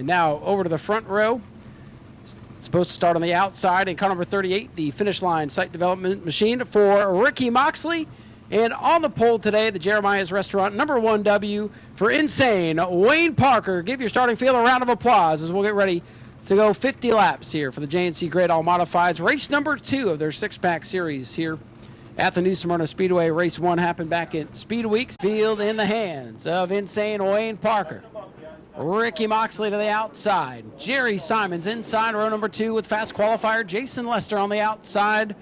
And now over to the front row. It's supposed to start on the outside in car number 38, the finish line site development machine for Ricky Moxley. And on the pole today, the Jeremiah's Restaurant #1 W for Insane, Wayne Parker. Give your starting field a round of applause as we'll get ready to go 50 laps here for the J&C Great All Modifieds. Race number 2 of their 6-pack series here at the new Smyrna Speedway. Race 1 happened back at Speed Weeks. Field in the hands of Insane Wayne Parker. Ricky Moxley to the outside. Jerry Simons inside row number 2 with fast qualifier Jason Lester on the outside.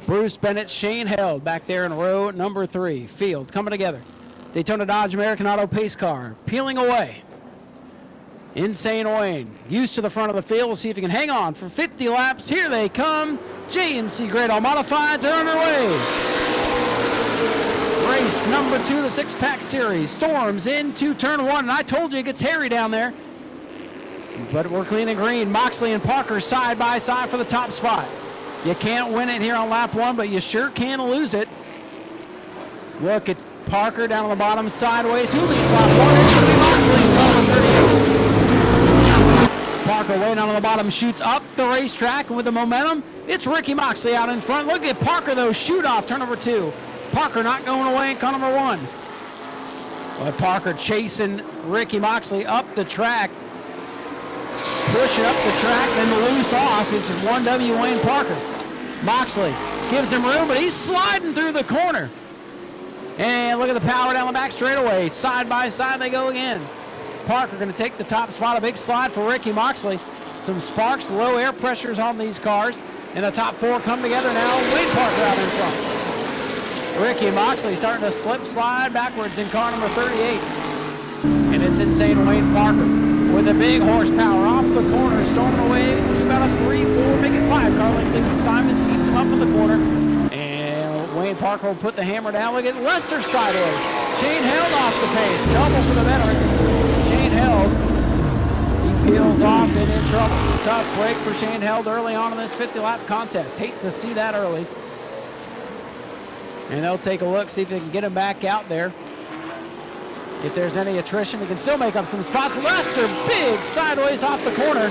Bruce Bennett, Shane Held back there in row number 3. Field coming together. Daytona Dodge American Auto pace car peeling away. Insane Wayne used to the front of the field. We'll see if he can hang on for 50 laps. Here they come. J&C Great All Modifieds are underway. Race number 2 of the 6-pack series storms into turn 1, and I told you it gets hairy down there. But we're clean and green. Moxley and Parker side by side for the top spot. You can't win it here on lap 1, but you sure can lose it. Look at Parker down on the bottom sideways. Who leads lap 1? It's going to be Moxley in number 38. Parker way down on the bottom shoots up the racetrack, and with the momentum, it's Ricky Moxley out in front. Look at Parker, though, shoot off turn number 2. Parker not going away in car number 1. But Parker chasing Ricky Moxley up the track. Pushing up the track, then loose off is 1W Wayne Parker. Moxley gives him room, but he's sliding through the corner. And look at the power down the back straightaway. Side by side they go again. Parker going to take the top spot. A big slide for Ricky Moxley. Some sparks, low air pressures on these cars. And the top 4 come together now. Wayne Parker out in front. Ricky Moxley starting to slip slide backwards in car number 38. And it's Insane Wayne Parker with a big horsepower off the corner, storming away to about a 3-4, make it 5 car length lead. Simons eats him up in the corner. And Wayne Parker will put the hammer down. Look at Lester sideways. Shane Held off the pace. Trouble for the veteran. Shane Held, he peels off and in trouble. Tough break for Shane Held early on in this 50-lap contest. Hate to see that early. And they'll take a look, see if they can get him back out there. If there's any attrition, he can still make up some spots. Lester, big sideways off the corner.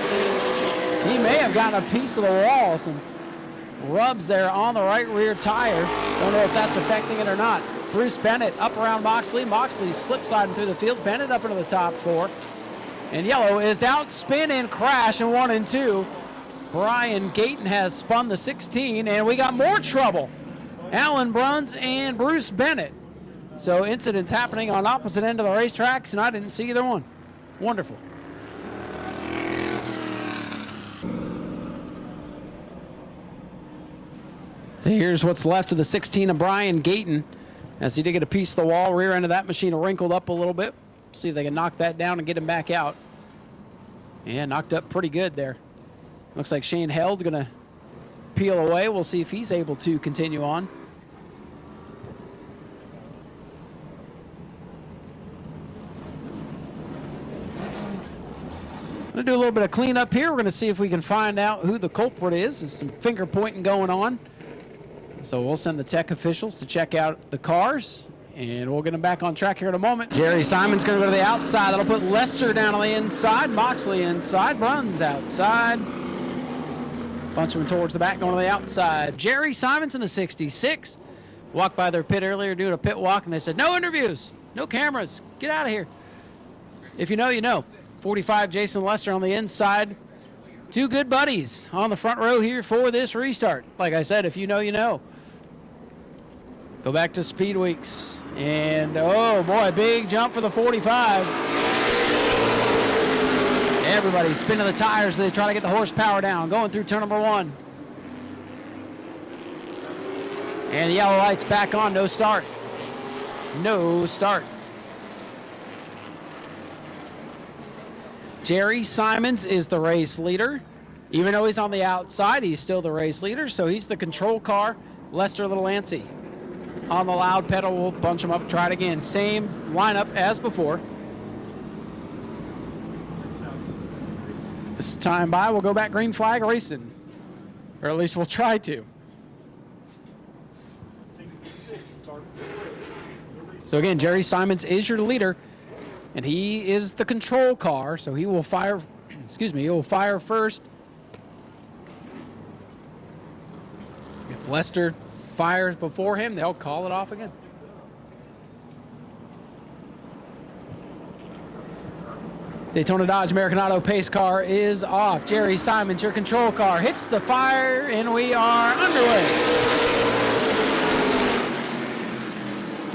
He may have gotten a piece of the wall. Some rubs there on the right rear tire. Don't know if that's affecting it or not. Bruce Bennett up around Moxley. Moxley slip sliding through the field. Bennett up into the top 4. And yellow is out, spin and crash in 1 and 2. Brian Gayton has spun the 16, and we got more trouble. Alan Bruns and Bruce Bennett. So incidents happening on opposite end of the racetracks, and I didn't see either one. Wonderful. Here's what's left of the 16 of Brian Gayton, as he did get a piece of the wall. Rear end of that machine wrinkled up a little bit. See if they can knock that down and get him back out. Yeah, knocked up pretty good there. Looks like Shane Held gonna peel away. We'll see if he's able to continue on. I'm gonna do a little bit of cleanup here. We're gonna see if we can find out who the culprit is. There's some finger pointing going on. So we'll send the tech officials to check out the cars, and we'll get them back on track here in a moment. Jerry Simon's gonna go to the outside. That'll put Lester down on the inside, Moxley inside, Bruns outside. Bunch of them towards the back, going to the outside. Jerry Simons in the 66. Walked by their pit earlier doing a pit walk, and they said, no interviews, no cameras, get out of here. If you know, you know. 45 Jason Lester on the inside. 2 good buddies on the front row here for this restart. Like I said, if you know, you know. Go back to Speed Weeks. And, oh boy, big jump for the 45. Everybody spinning the tires as they try to get the horsepower down. Going through turn number 1. And the yellow light's back on. No start. No start. Jerry Simons is the race leader. Even though he's on the outside, he's still the race leader. So he's the control car. Lester Little-Ancy on the loud pedal. We'll bunch him up, try it again. Same lineup as before. This time by, we'll go back green flag racing. Or at least we'll try to. So again, Jerry Simons is your leader. And he is the control car, so he will fire, he will fire first. If Lester fires before him, they'll call it off again. Daytona Dodge American Auto pace car is off. Jerry Simons, your control car, hits the fire, and we are underway.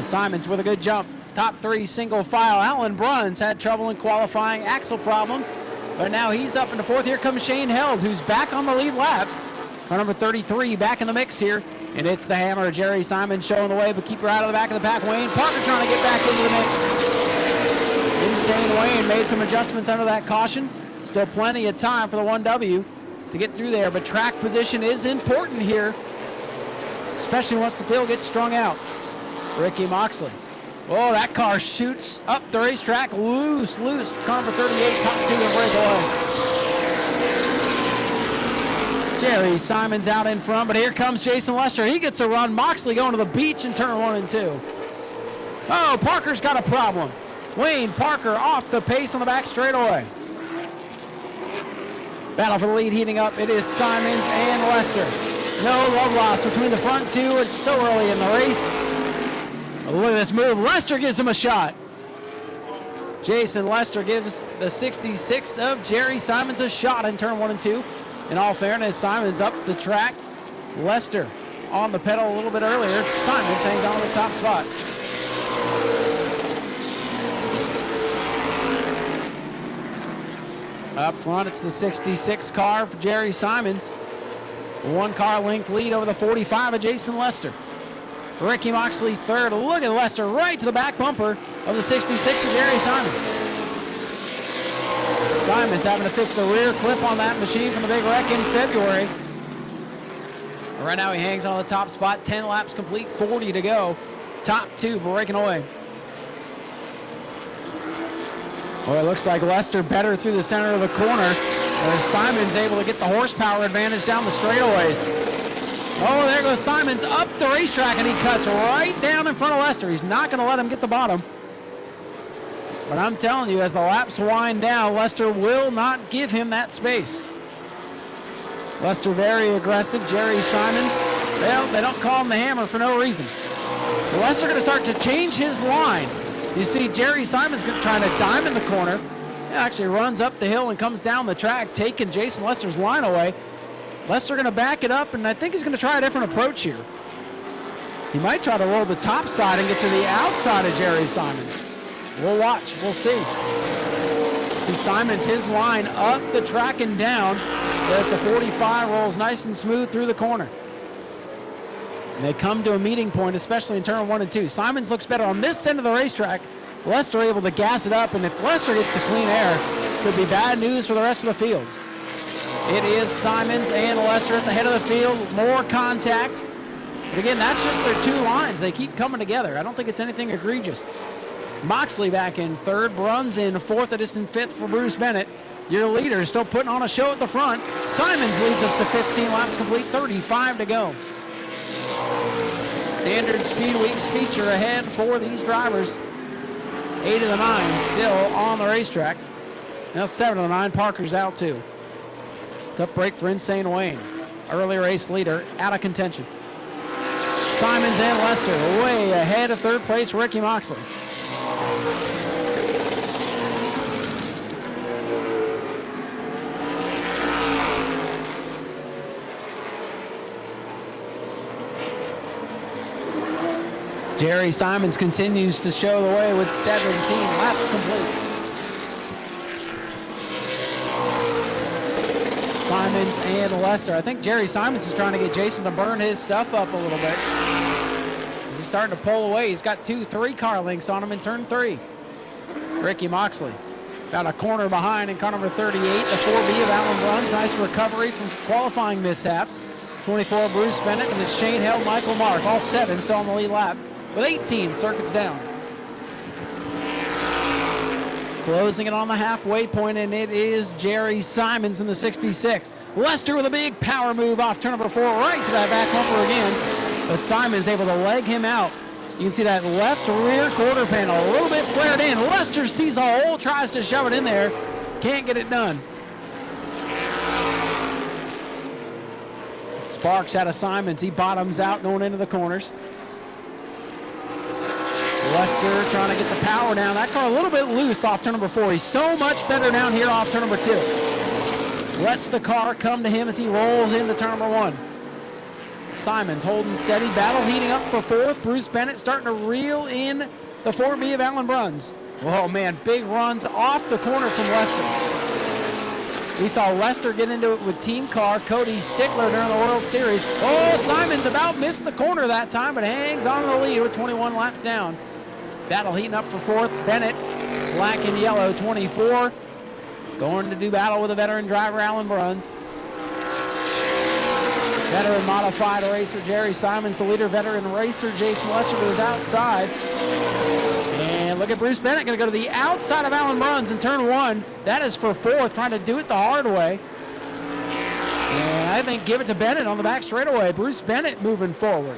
Simons with a good jump. Top 3 single file. Alan Bruns had trouble in qualifying, axle problems, but now he's up into 4th. Here comes Shane Held, who's back on the lead lap. Car number 33 back in the mix here, and it's the hammer. Jerry Simons showing the way, but keep her out of the back of the pack. Wayne Parker trying to get back into the mix. Insane Wayne made some adjustments under that caution. Still plenty of time for the 1W to get through there, but track position is important here, especially once the field gets strung out. Ricky Moxley. Oh, that car shoots up the racetrack. Loose. Car number 38, top 2 and breakaway. Jerry Simons out in front, but here comes Jason Lester. He gets a run. Moxley going to the beach in turn 1 and 2. Oh, Parker's got a problem. Wayne Parker off the pace on the back straightaway. Battle for the lead heating up. It is Simons and Lester. No love loss between the front 2. It's so early in the race. Look at this move. Lester gives him a shot. Jason Lester gives the 66 of Jerry Simons a shot in turn 1 and 2. In all fairness, Simons up the track. Lester on the pedal a little bit earlier. Simons hangs on to the top spot. Up front, it's the 66 car for Jerry Simons. 1 car length lead over the 45 of Jason Lester. Ricky Moxley 3rd. Look at Lester right to the back bumper of the 66 of Jerry Simons. Simons having to fix the rear clip on that machine from the big wreck in February. Right now he hangs on the top spot. 10 laps complete, 40 to go. Top 2 breaking away. Well, it looks like Lester better through the center of the corner, where Simons able to get the horsepower advantage down the straightaways. Oh, there goes Simons up the racetrack, and he cuts right down in front of Lester. He's not going to let him get the bottom. But I'm telling you, as the laps wind down, Lester will not give him that space. Lester very aggressive. Jerry Simons, they don't call him the hammer for no reason. But Lester going to start to change his line. You see Jerry Simons trying to diamond the corner. He actually runs up the hill and comes down the track, taking Jason Lester's line away. Lester going to back it up, and I think he's going to try a different approach here. He might try to roll the top side and get to the outside of Jerry Simons. We'll watch. We'll see. See Simons, his line up the track and down as the 45 rolls nice and smooth through the corner. And they come to a meeting point, especially in turn 1 and 2. Simons looks better on this end of the racetrack. Lester able to gas it up, and if Lester gets to clean air, it could be bad news for the rest of the field. It is Simons and Lester at the head of the field. More contact. But again, that's just their 2 lines. They keep coming together. I don't think it's anything egregious. Moxley back in 3rd. Bruns in 4th, a distant 5th for Bruce Bennett. Your leader is still putting on a show at the front. Simons leads us to 15 laps complete, 35 to go. Standard Speed Weeks feature ahead for these drivers. 8 of the 9 still on the racetrack. Now 7 of the 9, Parker's out too. Tough break for Insane Wayne. Early race leader out of contention. Simons and Lester way ahead of 3rd place, Ricky Moxley. Jerry Simons continues to show the way with 17 laps complete. Simons and Lester. I think Jerry Simons is trying to get Jason to burn his stuff up a little bit. He's starting to pull away. He's got 2-3 car lengths on him in turn 3. Ricky Moxley got a corner behind in car number 38, the 4B of Alan Bruns. Nice recovery from qualifying mishaps. 24, Bruce Bennett, and it's Shane Held, Michael Mark. All 7 still on the lead lap with 18 circuits down. Closing it on the halfway point, and it is Jerry Simons in the 66. Lester with a big power move off turn number 4, right to that back bumper again. But Simons able to leg him out You can see that left rear quarter panel a little bit flared in. Lester sees a hole, tries to shove it in there. Can't get it done. Sparks out of Simons. He bottoms out going into the corners. Lester trying to get the power down. That car a little bit loose off turn number 4. He's so much better down here off turn number 2. Lets the car come to him as he rolls into turn number 1. Simons holding steady. Battle heating up for 4th. Bruce Bennett starting to reel in the 4B of Alan Bruns. Oh man, big runs off the corner from Lester. We saw Lester get into it with team car Cody Stickler during the World Series. Oh, Simons about missed the corner that time, but hangs on to the lead with 21 laps down. Battle heating up for 4th. Bennett, black and yellow, 24. Going to do battle with a veteran driver, Alan Bruns. Veteran modified racer Jerry Simons, the leader veteran racer Jason Lester to his outside. And look at Bruce Bennett, going to go to the outside of Alan Bruns in turn 1. That is for 4th, trying to do it the hard way. And I think give it to Bennett on the back straightaway. Bruce Bennett moving forward.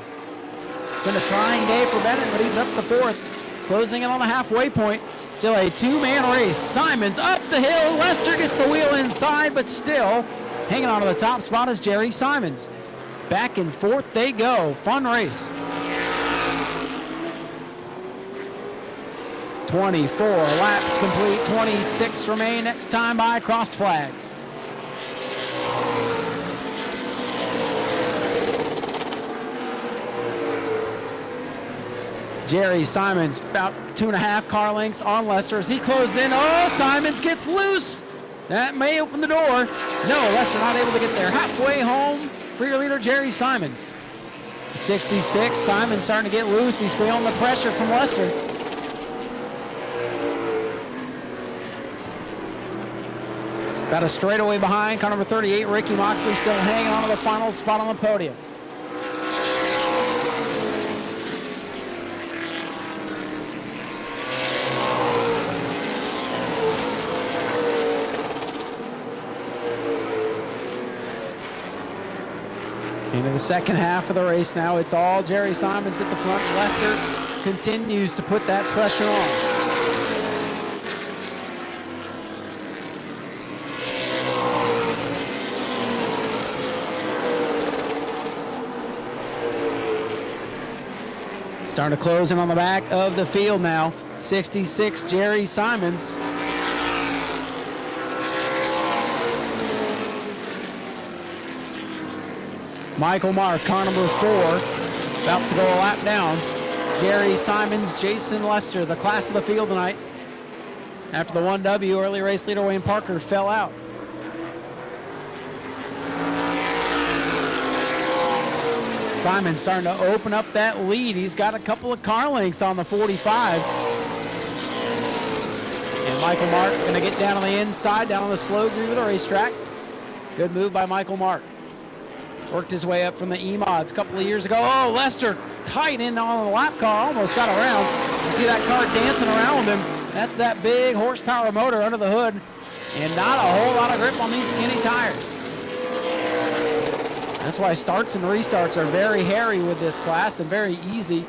It's been a trying day for Bennett, but he's up to 4th. Closing in on the halfway point. Still a 2-man race. Simons up the hill. Lester gets the wheel inside, but still hanging on to the top spot is Jerry Simons. Back and forth they go. Fun race. 24 laps complete. 26 remain. Next time by crossed flags. Jerry Simons about 2.5 car lengths on Lester as he closes in. Oh, Simons gets loose. That may open the door. No, Lester not able to get there. Halfway home for your leader, Jerry Simons. 66, Simons starting to get loose. He's feeling the pressure from Lester. About a straightaway behind. Car number 38, Ricky Moxley, still hanging on to the final spot on the podium. Into the second half of the race now. It's all Jerry Simons at the front. Lester continues to put that pressure on. Starting to close in on the back of the field now. 66, Jerry Simons. Michael Mark, car number 4, about to go a lap down. Jerry Simons, Jason Lester, the class of the field tonight. After the 1W, early race leader Wayne Parker fell out. Simons starting to open up that lead. He's got a couple of car lengths on the 45. And Michael Mark going to get down on the inside, down on the slow groove of the racetrack. Good move by Michael Mark. Worked his way up from the E-Mods a couple of years ago. Oh, Lester tight in on the lap car, almost got around. You see that car dancing around with him. That's that big horsepower motor under the hood. And not a whole lot of grip on these skinny tires. That's why starts and restarts are very hairy with this class and very easy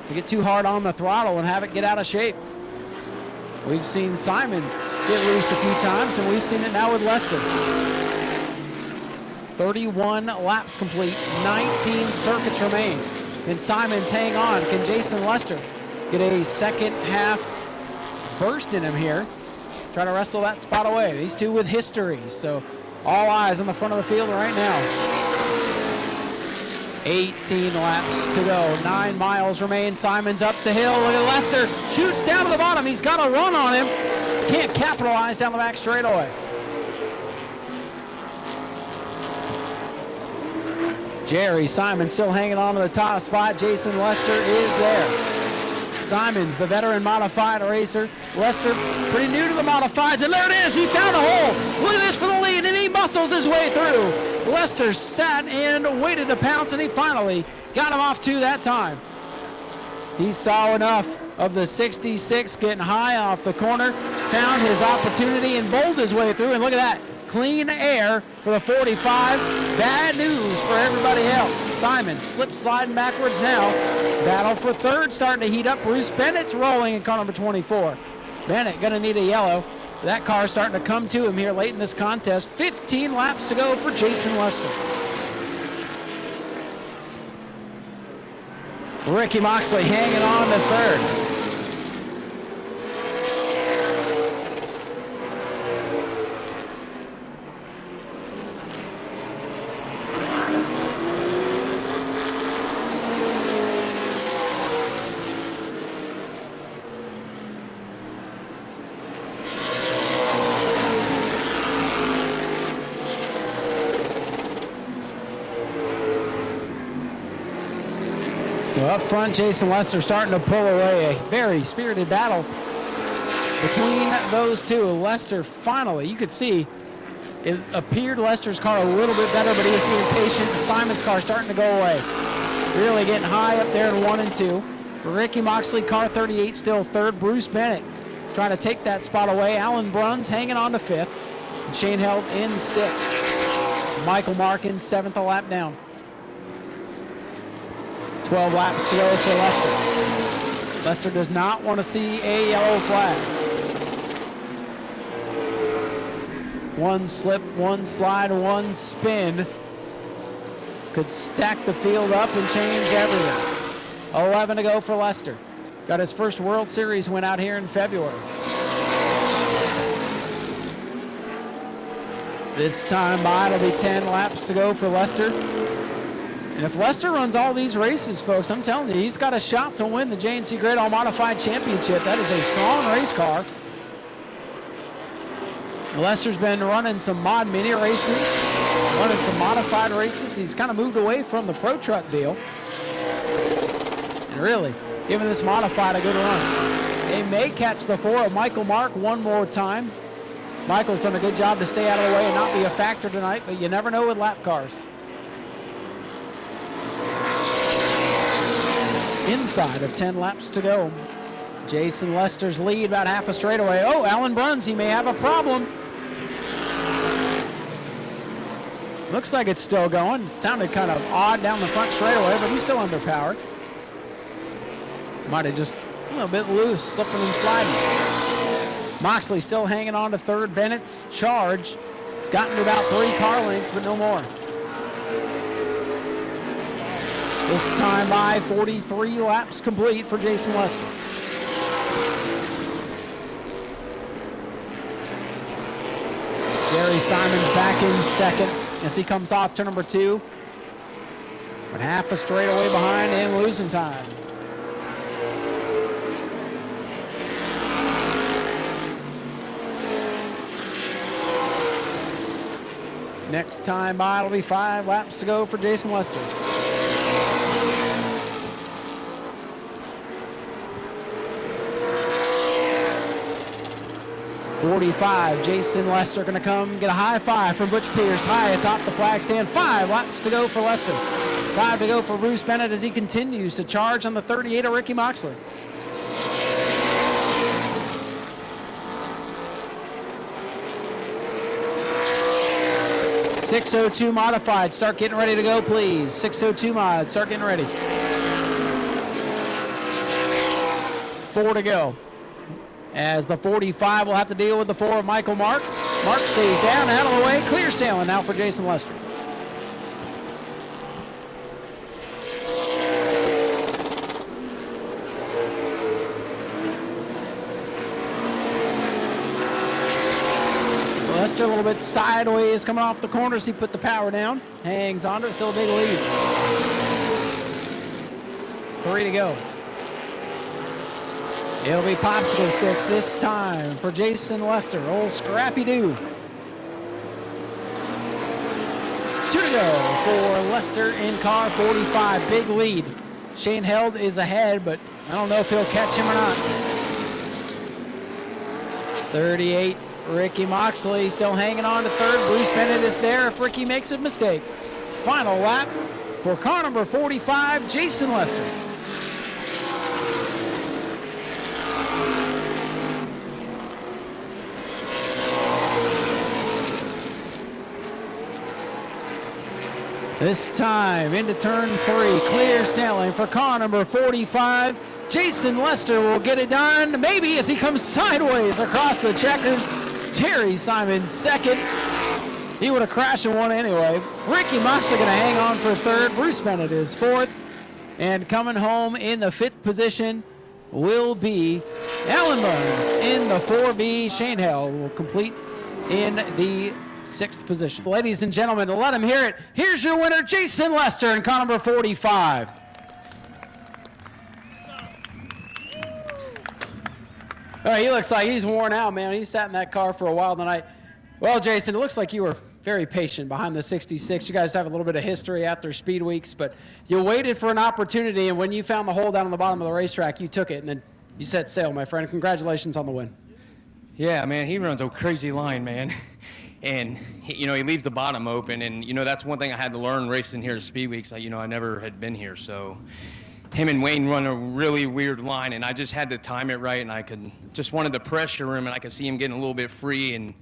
to get too hard on the throttle and have it get out of shape. We've seen Simons get loose a few times, and we've seen it now with Lester. 31 laps complete, 19 circuits remain. Can Simons hang on? Can Jason Lester get a second half burst in him here? Try to wrestle that spot away. These two with history, so all eyes on the front of the field right now. 18 laps to go, 9 miles remain. Simons up the hill. Look at Lester, shoots down to the bottom. He's got a run on him. Can't capitalize down the back straightaway. Jerry Simons still hanging on to the top spot. Jason Lester is there. Simons, the veteran modified racer. Lester, pretty new to the modifieds, and there it is. He found a hole. Look at this for the lead, and he muscles his way through. Lester sat and waited to pounce, and he finally got him off 2 that time. He saw enough of the 66 getting high off the corner, found his opportunity, and bowled his way through. And look at that. clean air for the 45. Bad news for everybody else. Simon slips sliding backwards now. Battle for third starting to heat up. Bruce Bennett's rolling in car number 24. Bennett going to need a yellow. That car starting to come to him here late in this contest. 15 laps to go for Jason Lester. Ricky Moxley hanging on to third. Well, up front, Jason Lester starting to pull away. A very spirited battle between those two. Lester finally, you could see, it appeared Lester's car a little bit better, but he was being patient. Simon's car starting to go away. Really getting high up there in 1 and 2. Ricky Moxley, car 38, still third. Bruce Bennett trying to take that spot away. Alan Bruns hanging on to 5th. And Shane Held in 6th. Michael Mark in 7th, a lap down. 12 laps to go for Lester. Lester does not want to see a yellow flag. One slip, one slide, one spin could stack the field up and change everything. 11 to go for Lester. Got his first World Series win out here in February. This time by, it'll be 10 laps to go for Lester. And if Lester runs all these races, folks, I'm telling you, he's got a shot to win the JNC Great All Modified Championship. That is a strong race car. Lester's been running some mod mini races, running some modified races. He's kind of moved away from the Pro Truck deal. And really, giving this modified a good run. They may catch the 4 of Michael Mark one more time. Michael's done a good job to stay out of the way and not be a factor tonight, but you never know with lap cars. Inside of 10 laps to go. Jason Lester's lead about half a straightaway. Oh, Alan Bruns, he may have a problem. Looks like it's still going. It sounded kind of odd down the front straightaway, but he's still underpowered. Might have just a little bit loose, slipping and sliding. Moxley still hanging on to third. Bennett's charge. It's gotten to about 3 car lengths, but no more. This time by 43 laps complete for Jason Lester. Jerry Simon's back in second as he comes off turn number 2. But half a straightaway behind and losing time. Next time by, it'll be 5 laps to go for Jason Lester. .45, Jason Lester going to come get a high 5 from Butch Pierce, high atop the flag stand. 5 laps to go for Lester. 5 to go for Bruce Bennett as he continues to charge on the 38 of Ricky Moxley. .602 modified, start getting ready to go, please. 602 mod, start getting ready. 4 to go. As the 45 will have to deal with the 4 of Michael Mark. Mark stays down, out of the way, clear sailing now for Jason Lester. Lester a little bit sideways coming off the corners. He put the power down, hangs on to it, still a big lead. 3 to go. It'll be popsicle sticks this time for Jason Lester. Old Scrappy-Doo. 2 to go for Lester in car 45. Big lead. Shane Held is ahead, but I don't know if he'll catch him or not. 38, Ricky Moxley still hanging on to third. Bruce Bennett is there if Ricky makes a mistake. Final lap for car number 45, Jason Lester. This time into turn 3, clear sailing for car number 45. Jason Lester will get it done, maybe, as he comes sideways across the checkers. Jerry Simon second. He would have crashed and won anyway. Ricky Moxley going to hang on for third. Bruce Bennett is fourth. And coming home in the 5th position will be Alan Burns in the 4B. Shane Hale will complete in the 6th position. Ladies and gentlemen, to let him hear it, here's your winner, Jason Lester in car number 45. Oh, he looks like he's worn out, man. He sat in that car for a while tonight. Well, Jason, it looks like you were very patient behind the 66. You guys have a little bit of history after speed weeks, but you waited for an opportunity, and when you found the hole down on the bottom of the racetrack, you took it, and then you set sail, my friend. Congratulations on the win. Yeah, man, he runs a crazy line, man. And, he leaves the bottom open, and, that's one thing I had to learn racing here at Speed Weeks. I never had been here, so him and Wayne run a really weird line, and I just had to time it right, and just wanted to pressure him, and I could see him getting a little bit free, and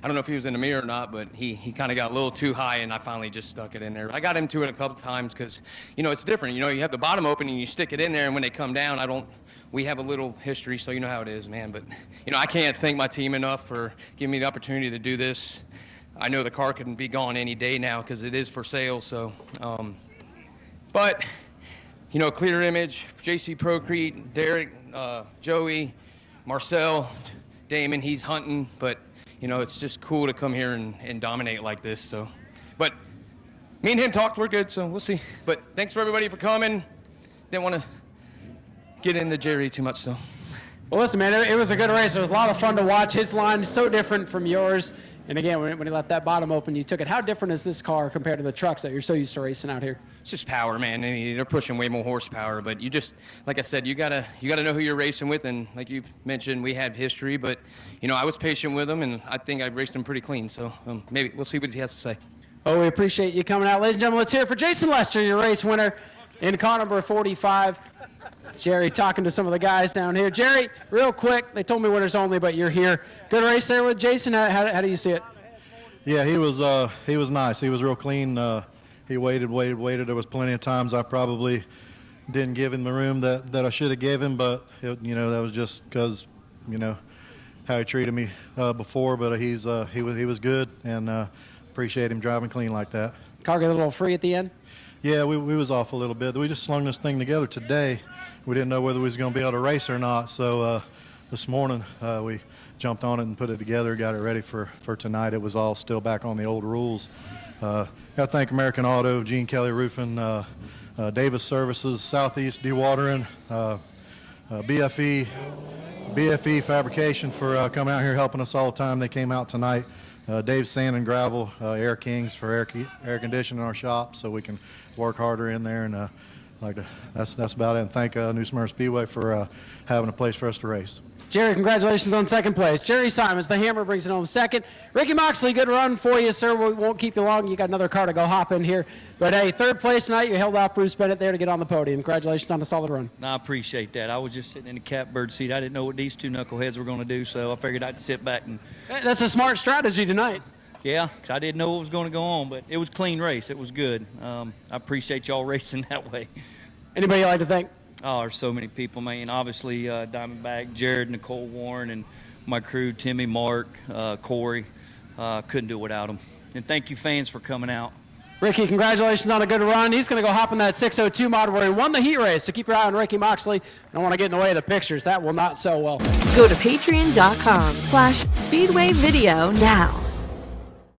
I don't know if he was in the mirror or not, but he kind of got a little too high, and I finally just stuck it in there. I got him to it a couple times because, it's different. You have the bottom open, and you stick it in there, and when they come down, we have a little history, so you know how it is, man. But, I can't thank my team enough for giving me the opportunity to do this. I know the car can be gone any day now because it is for sale, so. But, Clear Image, JC Procrete, Derek, Joey, Marcel, Damon, he's hunting, but, it's just cool to come here and dominate like this, so. But me and him talked, we're good, so we'll see. But thanks for everybody for coming. Didn't want to get into Jerry too much, so. Well, listen, man, it was a good race. It was a lot of fun to watch. His line is so different from yours. And again, when he let that bottom open, you took it. How different is this car compared to the trucks that you're so used to racing out here? It's just power, man. They're pushing way more horsepower, but you just, like I said, you gotta know who you're racing with. And like you mentioned, we had history, but I was patient with him, and I think I raced him pretty clean. So maybe we'll see what he has to say. Oh, we appreciate you coming out, ladies and gentlemen. Let's hear it for Jason Lester, your race winner in car number 45. Jerry talking to some of the guys down here. Jerry, real quick, they told me winners only, but you're here. Good race there with Jason. How do you see it? Yeah, he was nice. He was real clean. He waited. There was plenty of times I probably didn't give him the room that I should have given him, but that was just because how he treated me before. But he was good, and appreciate him driving clean like that. Car get a little free at the end? Yeah, we was off a little bit. We just slung this thing together today. We didn't know whether we was going to be able to race or not, so this morning we jumped on it and put it together, got it ready for tonight. It was all still back on the old rules. Got to thank American Auto, Gene Kelly Roofing, Davis Services, Southeast Dewatering, BFE Fabrication for coming out here helping us all the time. They came out tonight. Dave Sand and Gravel, Air Kings for air conditioning in our shop so we can work harder in there. And that's about it. And thank New Smyrna Speedway for having a place for us to race. Jerry, congratulations on second place. Jerry Simons, the Hammer, brings it home second. Ricky Moxley, good run for you, sir. We won't keep you long. You got another car to go hop in here. But, hey, third place tonight. You held out Bruce Bennett there to get on the podium. Congratulations on a solid run. I appreciate that. I was just sitting in the catbird seat. I didn't know what these two knuckleheads were going to do, so I figured I'd sit back and. That's a smart strategy tonight. Yeah, 'cause I didn't know what was going to go on, but it was a clean race. It was good. I appreciate y'all racing that way. Anybody you'd like to thank? Oh, there's so many people, man. Obviously, Diamondback, Jared, Nicole Warren, and my crew, Timmy, Mark, Corey. Couldn't do it without them. And thank you, fans, for coming out. Ricky, congratulations on a good run. He's going to go hop in that 602 mod where he won the heat race. So keep your eye on Ricky Moxley. I don't want to get in the way of the pictures. That will not sell well. Go to patreon.com/speedwayvideo now.